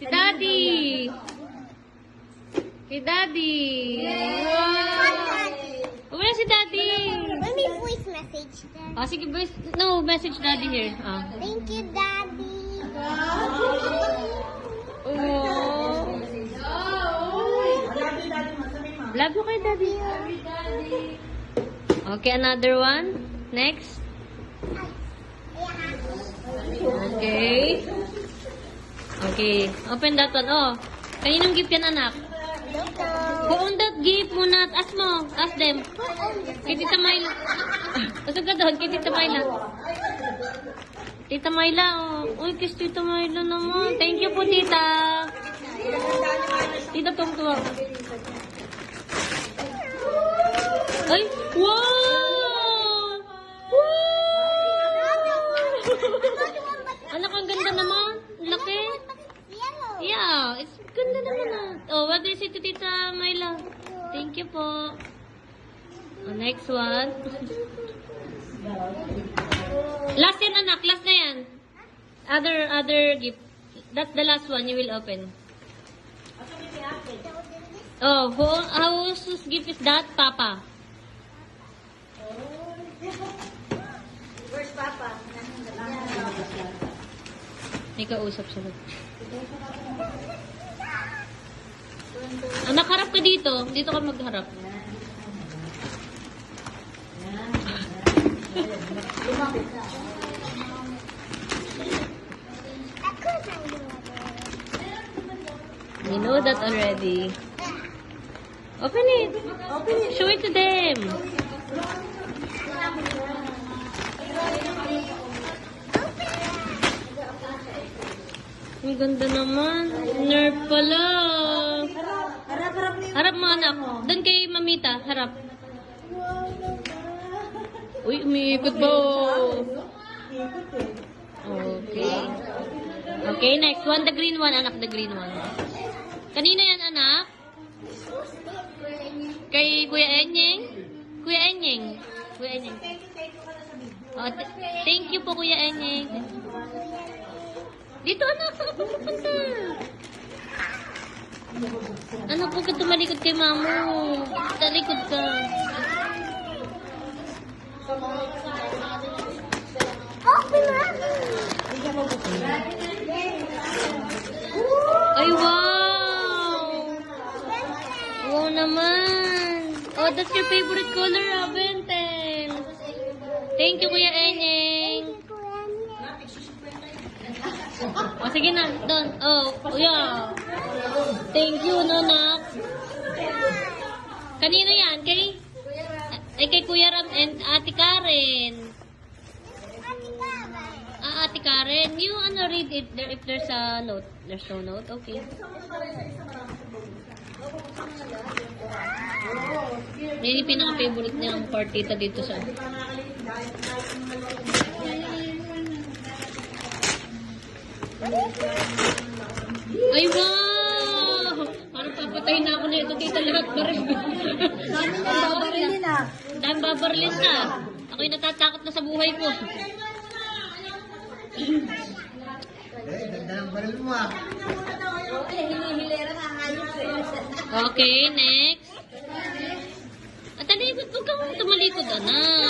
Si Daddy. Si Daddy. Wow. Wala si Daddy. Let me voice message them. Oh, sige, voice. No, message Daddy here. Ah. Thank you, Daddy. Oh. Love you kay Daddy. Okay, another one. Next. Okay. Okay. Open that one. Oh. Kaninong gift yan, anak? Who owned that gift muna? Ask mo. Ask them. Kay Tita Myla. Usog ka doon. Kay Tita Myla. Tita Myla. Oh. Uy, kiss Tita Myla naman. Thank you po, Tita. Tita Tungtuwa. Ay! Wow! Wow! Anak, ang ganda naman. Laki. Yeah, it's ganda naman na. Oh, what do you say to Tita Myla? Thank you po. Oh, next one. Last yan, anak. Last na yan. Other gift. That's the last one you will open. Oh, whose gift is that? Papa. Where's Papa? May kausap siya. Anak, harap ka dito. Dito ka magharap. We know that already. Open it. Show it to them. Ang ganda naman. Nerf pala. Harap mo, anak. Doon kay Mamita. Harap. Uy, umiikot ba? Okay. Okay, next one. The green one, anak. The green one. Kanina yan, anak? Kay Kuya Enyeng? Kuya Enyeng. Kuya Enyeng. Oh, thank you po, Kuya Enyeng. Dito, anak. Saan ka pupunta? Anak, huwag ka tumalikod kay mamo. Talikod ka. Ay, wow! Wow naman. Oh, that's your favorite color, Benten. Thank you, Kuya Enyeng. O, sige na. Doon. Oh, yeah. Thank you, Nonak. Kanino yan? Kay Kuya Ram and Ate Karen. Ate Karen. You, read it there if there's a note. There's no note? Okay. Yan yung pinaka-favorite niyang partita dito sa... Ay, wow! Parang papatayin na ako na ito, tita, lahat baril. Dami na babarilin na. Dami babarilin na. Ako'y natatakot na sa buhay ko. Ganda ng baril mo ah. Okay, next. At talikod, huwag kang tumalikod, anak.